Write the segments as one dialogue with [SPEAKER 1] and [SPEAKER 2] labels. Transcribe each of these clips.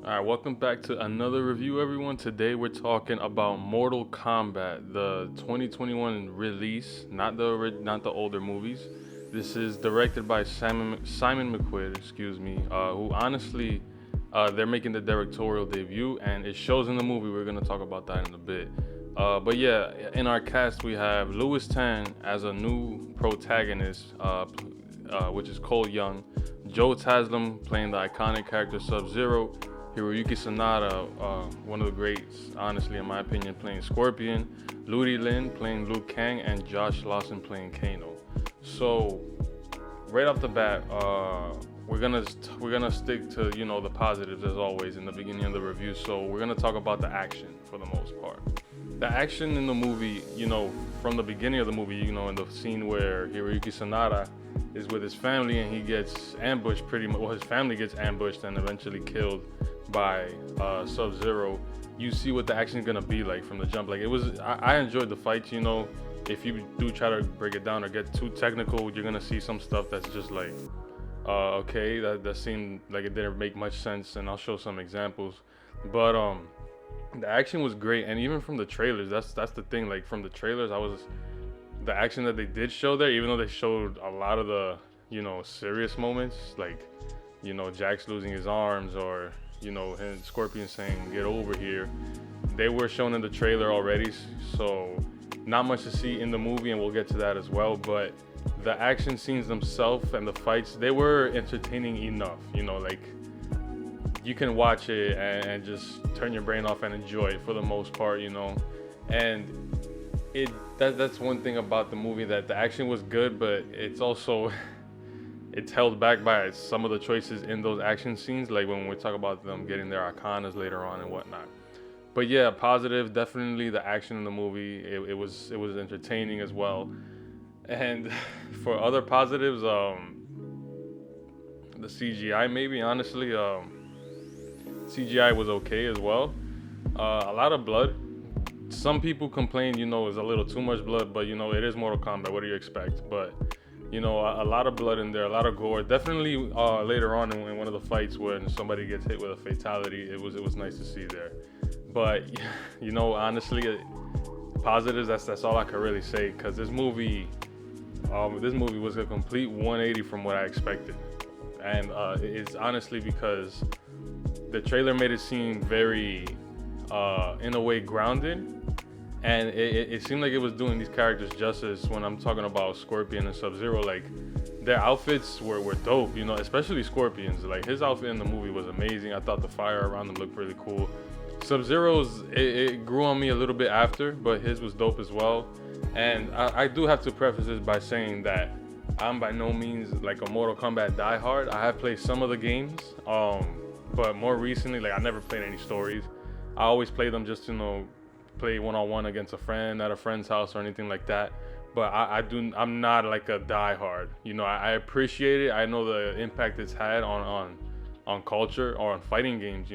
[SPEAKER 1] Alright, welcome back to another review, everyone. Today we're talking about Mortal Kombat, the 2021 release, not the older movies. This is directed by Simon McQuaid, who honestly, they're making the directorial debut, and it shows in the movie. We're gonna talk about that in a bit. But yeah, in our cast we have Louis Tan as a new protagonist, which is Cole Young, Joe Taslim playing the iconic character Sub-Zero, Hiroyuki Sanada, one of the greats, honestly, in my opinion, playing Scorpion, Ludi Lin playing Liu Kang, and Josh Lawson playing Kano. So, right off the bat, we're gonna stick to the positives as always in the beginning of the review. So we're gonna talk about the action for the most part. The action in the movie, from the beginning of the movie, in the scene where Hiroyuki Sanada is with his family and he gets ambushed pretty much. Well, his family gets ambushed and eventually killed by Sub-Zero. You see what the action is gonna be like from the jump. Like I enjoyed the fights. If you do try to break it down or get too technical, you're gonna see some stuff that's just like, okay, that seemed like it didn't make much sense, and I'll show some examples. But the action was great, and even from the trailers, that's the thing. Like from the trailers, the action that they did show there, even though they showed a lot of the serious moments, like Jax losing his arms, or and Scorpion saying get over here, they were shown in the trailer already, so not much to see in the movie, and we'll get to that as well. But the action scenes themselves and the fights, they were entertaining enough. Like you can watch it and just turn your brain off and enjoy it for the most part. And that's one thing about the movie, that the action was good, but it's also it's held back by some of the choices in those action scenes, like when we talk about them getting their arcanas later on and whatnot. But yeah, positive, definitely the action in the movie, it was entertaining as well. And for other positives, the CGI, maybe, honestly, CGI was okay as well. A lot of blood. Some people complain, it's a little too much blood, but it is Mortal Kombat. What do you expect? But a lot of blood in there, a lot of gore. Definitely later on in one of the fights when somebody gets hit with a fatality, it was nice to see there. But honestly, positives. That's all I can really say, because this movie was a complete 180 from what I expected, and it's honestly because the trailer made it seem very, in a way, grounded. And it seemed like it was doing these characters justice. When I'm talking about Scorpion and Sub-Zero, like their outfits were dope, especially Scorpion's. Like his outfit in the movie was amazing. I thought the fire around him looked really cool. Sub-Zero's, it grew on me a little bit after, but his was dope as well. And I do have to preface this by saying that I'm by no means like a Mortal Kombat diehard. I have played some of the games, but more recently, like I never played any stories. I always play them just to play one-on-one against a friend at a friend's house or anything like that. But I'm not like a diehard. I appreciate it. I know the impact it's had on culture or on fighting games,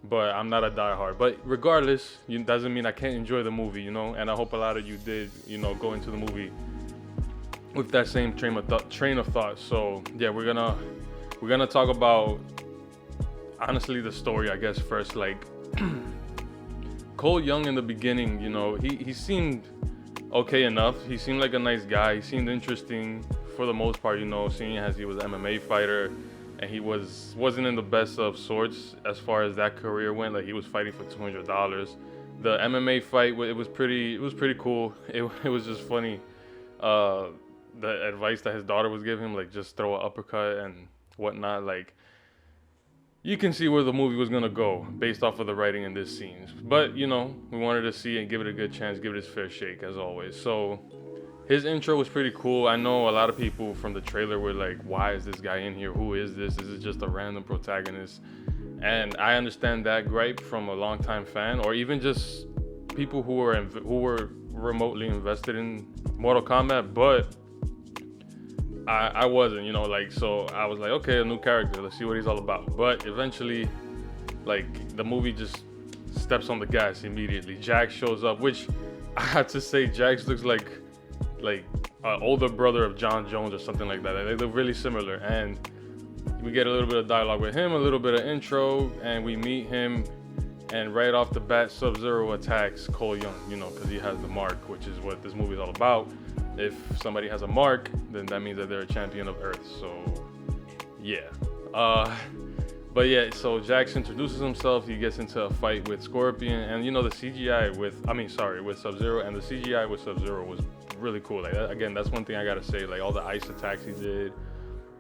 [SPEAKER 1] but I'm not a diehard. But regardless, it doesn't mean I can't enjoy the movie, and I hope a lot of you did, go into the movie with that same train of thought. So yeah, we're gonna talk about, honestly, the story, I guess, first. Like Cole Young in the beginning, he seemed okay enough. He seemed like a nice guy. He seemed interesting for the most part, seeing as he was an MMA fighter, and he wasn't in the best of sorts as far as that career went. Like he was fighting for $200. The MMA fight, it was pretty cool. It was just funny. The advice that his daughter was giving him, like just throw an uppercut and whatnot, like. You can see where the movie was gonna go based off of the writing in this scene. But we wanted to see and give it a good chance, give it its fair shake as always. So his intro was pretty cool. I know a lot of people from the trailer were like, why is this guy in here? Who is this? Is it just a random protagonist? And I understand that gripe from a longtime fan, or even just people who were remotely invested in Mortal Kombat, but I wasn't, so I was like, okay, a new character, let's see what he's all about. But eventually, like, the movie just steps on the gas immediately. Jax shows up, which I have to say, Jax looks like an older brother of John Jones or something like that. They look really similar. And we get a little bit of dialogue with him, a little bit of intro, and we meet him. And right off the bat, Sub-Zero attacks Cole Young, you know, because he has the mark, which is what this movie is all about. If somebody has a mark, then that means that they're a champion of Earth. So, yeah. But yeah, so Jax introduces himself. He gets into a fight with Scorpion, and you know the CGI with Sub-Zero, and the CGI with Sub-Zero was really cool. Like again, that's one thing I gotta say. Like all the ice attacks he did,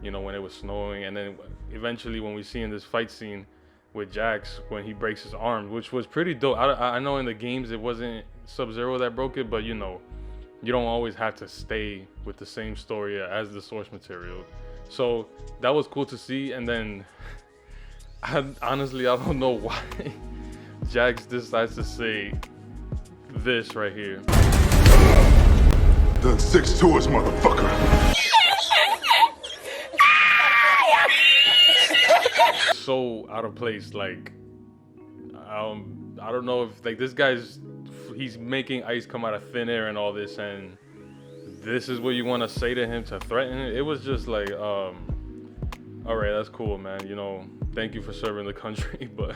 [SPEAKER 1] you know, when it was snowing, and then eventually when we see in this fight scene with Jax when he breaks his arm, which was pretty dope. I know in the games it wasn't Sub-Zero that broke it, but you know, you don't always have to stay with the same story as the source material. So that was cool to see. And then honestly, I don't know why Jax decides to say this right here.
[SPEAKER 2] Done 6 tours, motherfucker.
[SPEAKER 1] So out of place. Like I don't know if like this guy's he's making ice come out of thin air and all this, and this is what you want to say to him to threaten him. It was just like all right, that's cool, man, you know, thank you for serving the country, but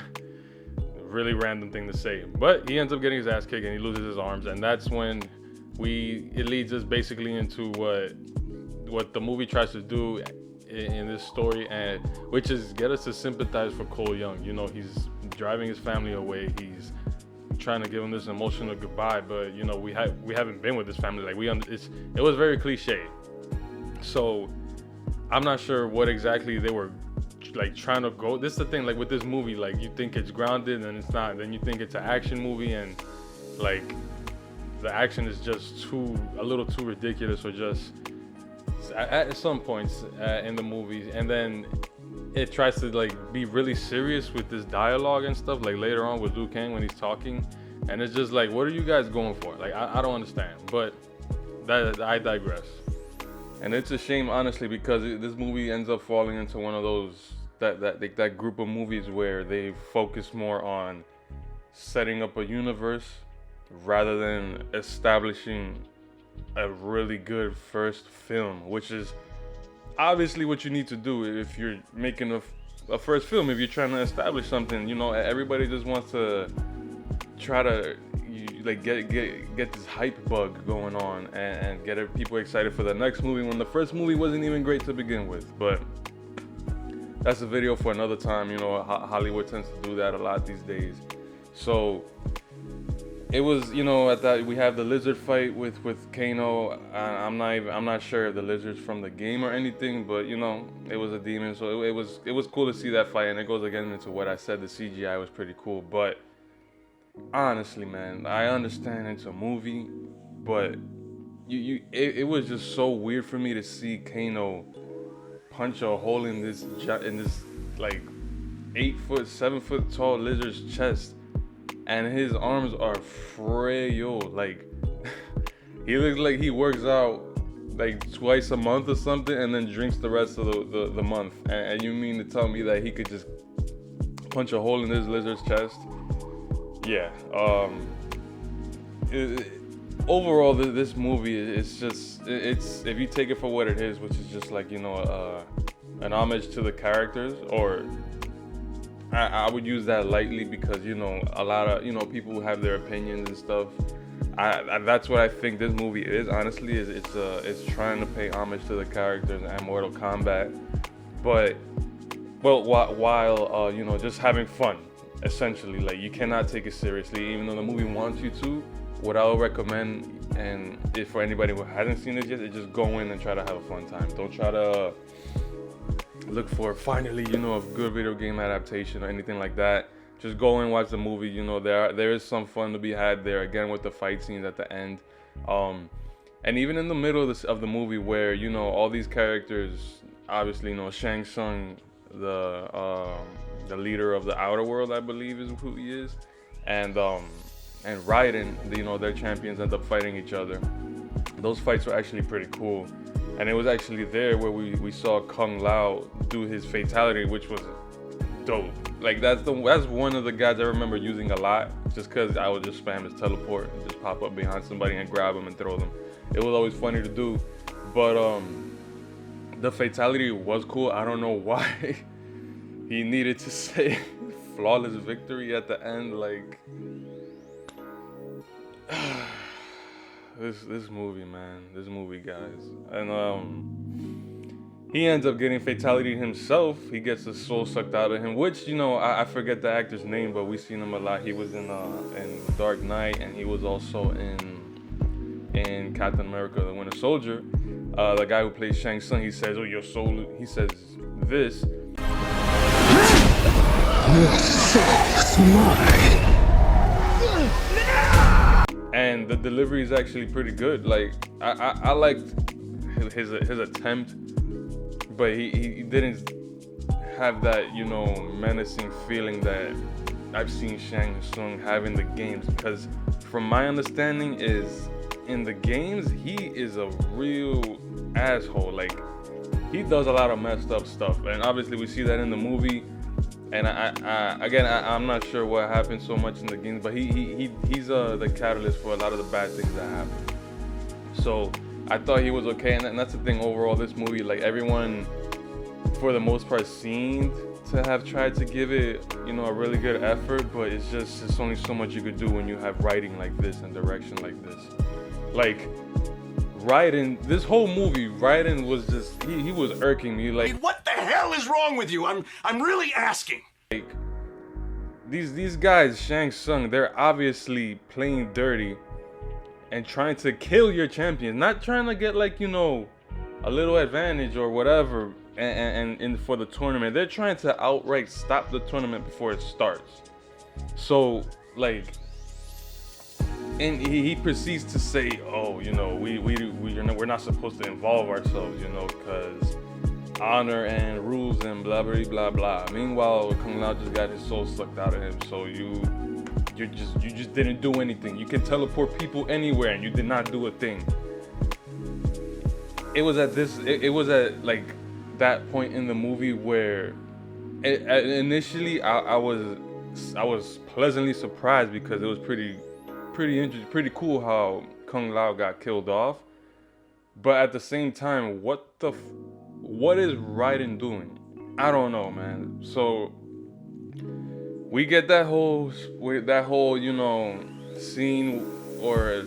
[SPEAKER 1] really random thing to say. But he ends up getting his ass kicked and he loses his arms, and that's when it leads us basically into what the movie tries to do in this story, and which is get us to sympathize for Cole Young. You know, he's driving his family away. He's trying to give him this emotional goodbye, but you know, we haven't been with this family. Like it was very cliche. So I'm not sure what exactly they were like trying to go. This is the thing, like with this movie, like you think it's grounded and it's not. Then you think it's an action movie, and like the action is just a little too ridiculous, or just at some points in the movie, and then it tries to like be really serious with this dialogue and stuff, like later on with Liu Kang when he's talking, and it's just like, what are you guys going for? Like I don't understand, but I digress. And it's a shame, honestly, because this movie ends up falling into one of those that group of movies where they focus more on setting up a universe rather than establishing a really good first film, which is obviously what you need to do if you're making a first film. If you're trying to establish something, you know, everybody just wants to try to like get this hype bug going on and get people excited for the next movie when the first movie wasn't even great to begin with. But that's a video for another time. You know, Hollywood tends to do that a lot these days. So it was, you know, at that we have the lizard fight with Kano. I'm not sure if the lizard's from the game or anything, but you know, it was a demon, so it was cool to see that fight. And it goes again into what I said, the CGI was pretty cool. But honestly, man, I understand it's a movie, but it was just so weird for me to see Kano punch a hole in this like 7 foot tall lizard's chest. And his arms are frail. Like he looks like he works out like twice a month or something, and then drinks the rest of the month. And you mean to tell me that he could just punch a hole in this lizard's chest? Yeah. Overall, this movie is just it's if you take it for what it is, which is just like, you know, an homage to the characters, or I would use that lightly because, you know, a lot of, you know, people have their opinions and stuff. That's what I think this movie is, honestly, it's trying to pay homage to the characters and Mortal Kombat, but while you know, just having fun, essentially. Like, you cannot take it seriously, even though the movie wants you to. What I would recommend, and if for anybody who hasn't seen it yet, is just go in and try to have a fun time. Don't try to look for finally, you know, a good video game adaptation or anything like that. Just go and watch the movie. You know, there is some fun to be had there, again, with the fight scenes at the end, and even in the middle of the movie, where, you know, all these characters, obviously, you know, Shang Tsung, the leader of the Outer World, I believe is who he is, and Raiden, you know, their champions end up fighting each other. Those fights were actually pretty cool. And it was actually there where we saw Kung Lao do his fatality, which was dope. Like, that's one of the guys I remember using a lot, just because I would just spam his teleport and just pop up behind somebody and grab him and throw them. It was always funny to do. But The fatality was cool. I don't know why he needed to say flawless victory at the end. Like, this movie, man. This movie, guys. And he ends up getting fatality himself. He gets the soul sucked out of him, which, you know, I forget the actor's name, but we've seen him a lot. He was in Dark Knight, and he was also in Captain America: The Winter Soldier. The guy who plays Shang Tsung, he says, "Oh, your soul." He says this. And the delivery is actually pretty good. Like, I liked his attempt, but he didn't have that, you know, menacing feeling that I've seen Shang Tsung have in the games. Because from my understanding is, in the games, he is a real asshole. Like, he does a lot of messed up stuff, and obviously we see that in the movie. And I'm not sure what happened so much in the games, but he's the catalyst for a lot of the bad things that happen. So I thought he was okay, and that's the thing overall. This movie, like, everyone, for the most part, seemed to have tried to give it, you know, a really good effort, but it's only so much you could do when you have writing like this and direction like this. Like, Raiden, this whole movie, Raiden was just, he was irking me. Like,
[SPEAKER 3] what the hell is wrong with you? I'm really asking.
[SPEAKER 1] Like, these guys, Shang Tsung, they're obviously playing dirty and trying to kill your champions, not trying to get, like, you know, a little advantage or whatever, and for the tournament. They're trying to outright stop the tournament before it starts. So, like, and he proceeds to say, "Oh, you know, we're not supposed to involve ourselves, you know, because honor and rules and blah blah blah blah." Meanwhile, Kung Lao just got his soul sucked out of him. So you just didn't do anything. You can teleport people anywhere, and you did not do a thing. It was at like that point in the movie where initially I was pleasantly surprised, because it was pretty interesting, pretty cool how Kung Lao got killed off. But at the same time, what is Raiden doing? I don't know, man. So we get that whole you know, scene or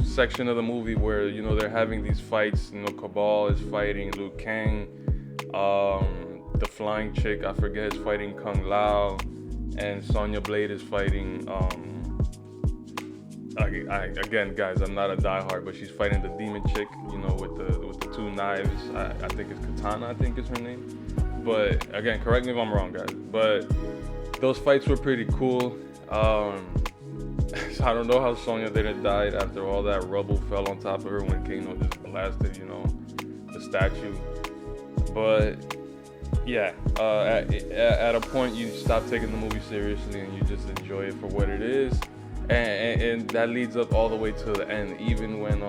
[SPEAKER 1] section of the movie where, you know, they're having these fights. You know, Cabal is fighting Liu Kang, the flying chick, I forget, is fighting Kung Lao, and Sonya Blade is fighting again, guys, I'm not a diehard, but she's fighting the demon chick, you know, with the two knives. I think it's Katana, I think is her name. But again, correct me if I'm wrong, guys. But those fights were pretty cool. So I don't know how Sonya didn't die after all that rubble fell on top of her when Kano just blasted, you know, the statue. But yeah, at a point you stop taking the movie seriously and you just enjoy it for what it is. And that leads up all the way to the end, even when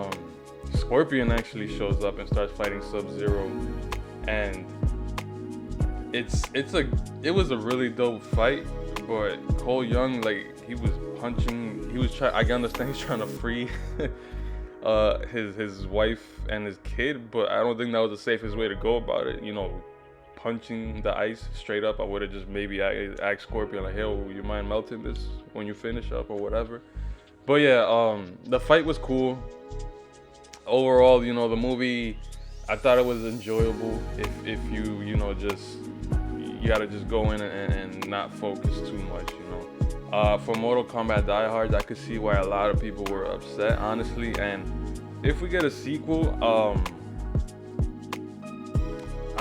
[SPEAKER 1] Scorpion actually shows up and starts fighting Sub-Zero, and it was a really dope fight. But Cole Young, like, he was punching, I understand he's trying to free his wife and his kid, but I don't think that was the safest way to go about it, you know, punching the ice straight up. I would have just maybe asked Scorpion, like, "Hey, would you mind melting this when you finish up," or whatever. But yeah, the fight was cool. Overall, you know, the movie, I thought it was enjoyable. If you know, you gotta just go in and not focus too much, you know. For Mortal Kombat diehards, I could see why a lot of people were upset, honestly. And if we get a sequel,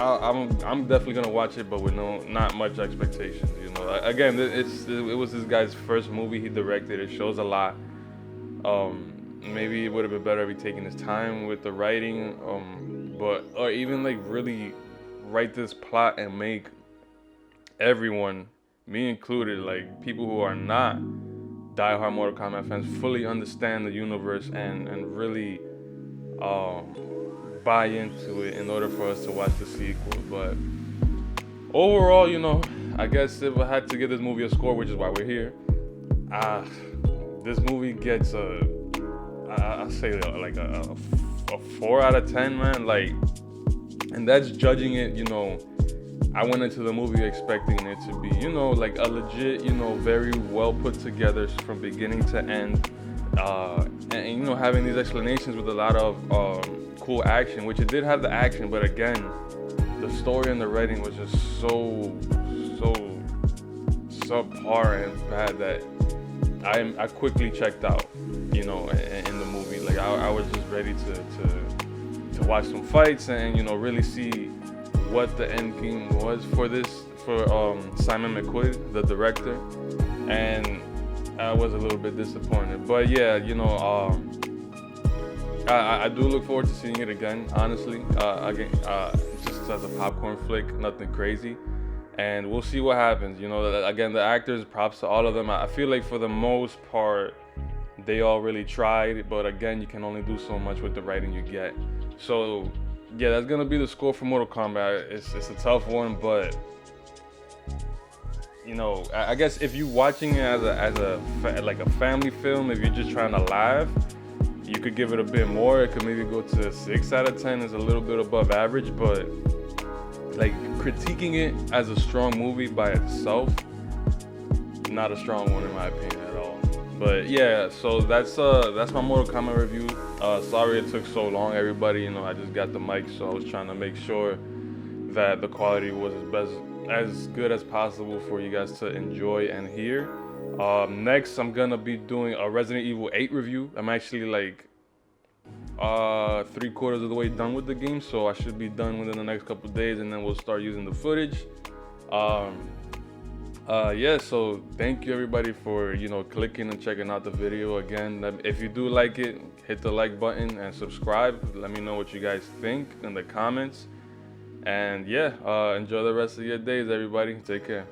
[SPEAKER 1] I'm definitely gonna watch it, but with not much expectations, you know. Again, it was this guy's first movie he directed. It shows a lot. Maybe it would have been better if he taken his time with the writing, or even like really write this plot and make everyone, me included, like people who are not diehard Mortal Kombat fans, fully understand the universe and really buy into it in order for us to watch the sequel. But overall, you know, I guess if I had to give this movie a score, which is why we're here, this movie gets I say like a 4 out of 10, man. Like, And that's judging it, you know. I went into the movie expecting it to be, you know, like a legit, you know, very well put together from beginning to end. And you know, having these explanations with a lot of cool action, which it did have the action, but again, the story and the writing was just so subpar and bad that I quickly checked out, you know, in the movie. Like I was just ready to watch some fights and, you know, really see what the end game was for Simon McQuoid, the director, and I was a little bit disappointed. But yeah, you know, I do look forward to seeing it again. Honestly, again, just as a popcorn flick, nothing crazy, and we'll see what happens. You know, again, the actors, props to all of them. I feel like for the most part, they all really tried, but again, you can only do so much with the writing you get. So yeah, that's gonna be the score for Mortal Kombat. It's a tough one, but you know, I guess if you're watching it as like a family film, if you're just trying to laugh, you could give it a bit more. It could maybe go to 6 out of 10. It's a little bit above average, but like critiquing it as a strong movie by itself, not a strong one in my opinion at all. But yeah, so that's my Mortal Kombat review. Sorry it took so long, everybody. You know, I just got the mic, so I was trying to make sure that the quality was as good as possible for you guys to enjoy and hear. Next, I'm gonna be doing a Resident Evil 8 review. I'm actually like 3/4 of the way done with the game, so I should be done within the next couple days, and then we'll start using the footage. Yeah, so thank you everybody for, you know, clicking and checking out the video. Again, if you do like it, hit the like button and subscribe. Let me know what you guys think in the comments. And yeah, enjoy the rest of your days, everybody. Take care.